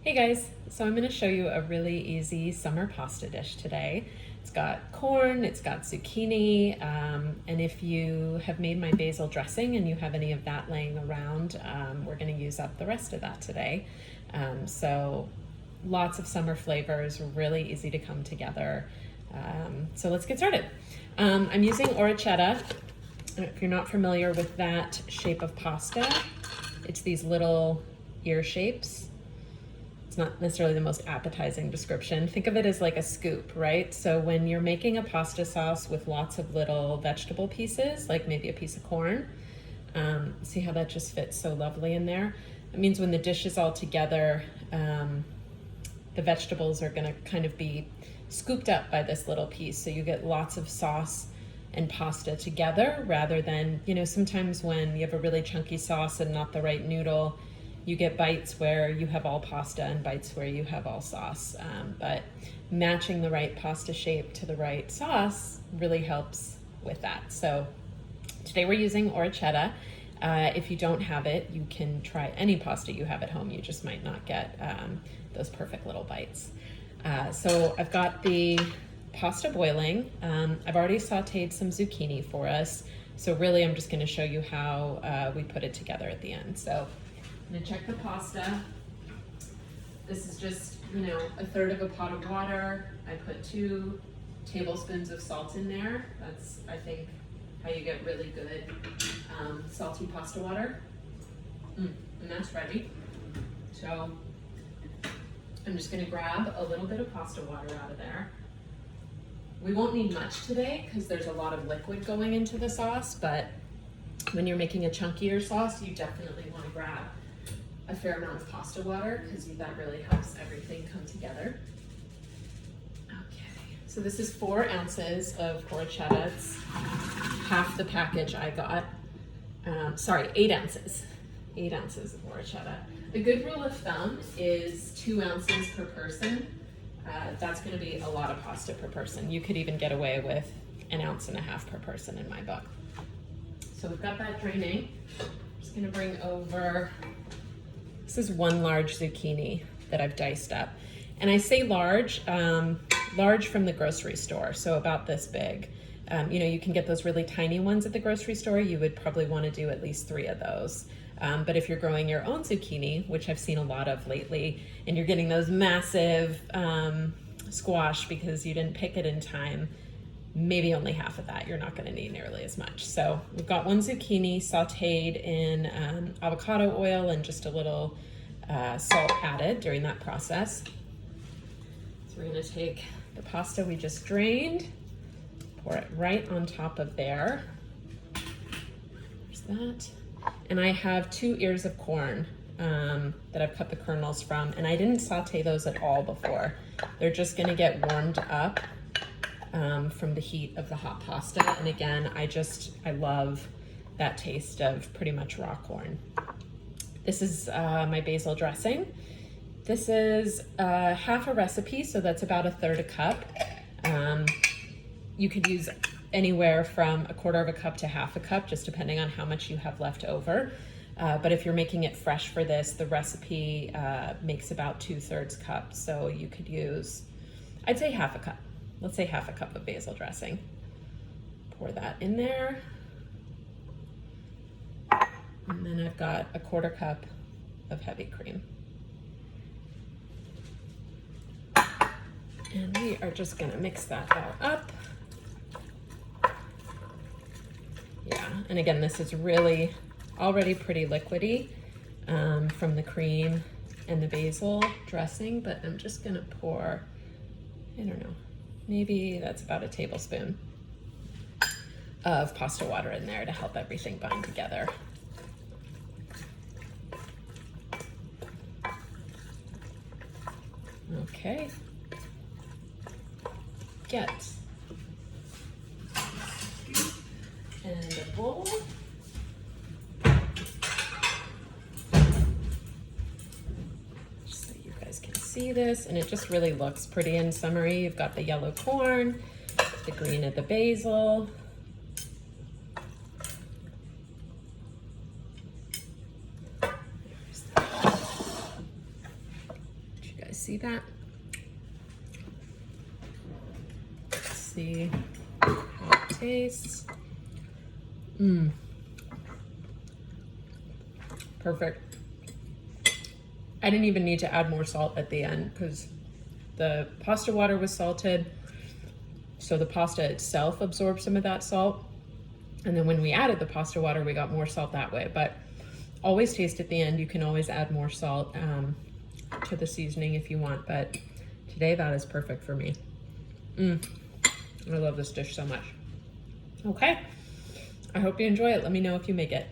Hey guys, so I'm going to show you a really easy summer pasta dish today. It's got corn, it's got zucchini, and if you have made my basil dressing and you have any of that laying around, we're going to use up the rest of that today. So lots of summer flavors, really easy to come together. So let's get started. I'm using orecchietta. If you're not familiar with that shape of pasta, it's these little ear shapes. It's not necessarily the most appetizing description. Think of it as like a scoop, right? So when you're making a pasta sauce with lots of little vegetable pieces, like maybe a piece of corn, see how that just fits so lovely in there? It means when the dish is all together, the vegetables are gonna kind of be scooped up by this little piece. So you get lots of sauce and pasta together rather than, sometimes when you have a really chunky sauce and not the right noodle, you get bites where you have all pasta and bites where you have all sauce. But matching the right pasta shape to the right sauce really helps with that. So today we're using orecchietta. If you don't have it, you can try any pasta you have at home. You just might not get those perfect little bites. So I've got the pasta boiling. I've already sauteed some zucchini for us. So really I'm just gonna show you how we put it together at the end. So I'm gonna check the pasta. This is just, a third of a pot of water. I put 2 tablespoons of salt in there. That's, I think, how you get really good salty pasta water. And that's ready. So I'm just gonna grab a little bit of pasta water out of there. We won't need much today because there's a lot of liquid going into the sauce, but when you're making a chunkier sauce, you definitely wanna grab a fair amount of pasta water because that really helps everything come together. Okay, so this is 4 ounces of orecchietta. It's half the package I got. 8 ounces. 8 ounces of orecchietta. A good rule of thumb is 2 ounces per person. That's going to be a lot of pasta per person. You could even get away with 1.5 ounces per person in my book. So we've got that draining. I'm just going to bring over. This is 1 large zucchini that I've diced up. And I say large, large from the grocery store, so about this big. You can get those really tiny ones at the grocery store. You would probably want to do at least 3 of those. But if you're growing your own zucchini, which I've seen a lot of lately, and you're getting those massive squash because you didn't pick it in time, maybe only half of that. You're not going to need nearly as much. So we've got 1 zucchini sauteed in avocado oil and just a little salt added during that process. So we're going to take the pasta we just drained, pour it right on top of there. There's that. And I have 2 ears of corn that I've cut the kernels from, and I didn't saute those at all before. They're just going to get warmed up from the heat of the hot pasta. And again, I love that taste of pretty much raw corn. This is my basil dressing. This is half a recipe, so that's about 1/3 cup. You could use anywhere from 1/4 cup to 1/2 cup, just depending on how much you have left over. But if you're making it fresh for this, the recipe makes about 2/3 cup. So you could use, I'd say 1/2 cup. Let's say 1/2 cup of basil dressing. Pour that in there. And then I've got 1/4 cup of heavy cream. And we are just gonna mix that all up. Yeah, and again, this is really already pretty liquidy from the cream and the basil dressing, but I'm just gonna pour, I don't know, maybe that's about 1 tablespoon of pasta water in there to help everything bind together. Okay. Get and a bowl. Just so you guys can see this, and it just really looks pretty and summery. You've got the yellow corn, the green of the basil. see that? Let's see how it tastes. Perfect. I didn't even need to add more salt at the end because the pasta water was salted, so the pasta itself absorbed some of that salt. And then when we added the pasta water, we got more salt that way. But always taste at the end. You can always add more salt to the seasoning if you want, but today that is perfect for me. I love this dish so much. Okay, I hope you enjoy it. Let me know if you make it.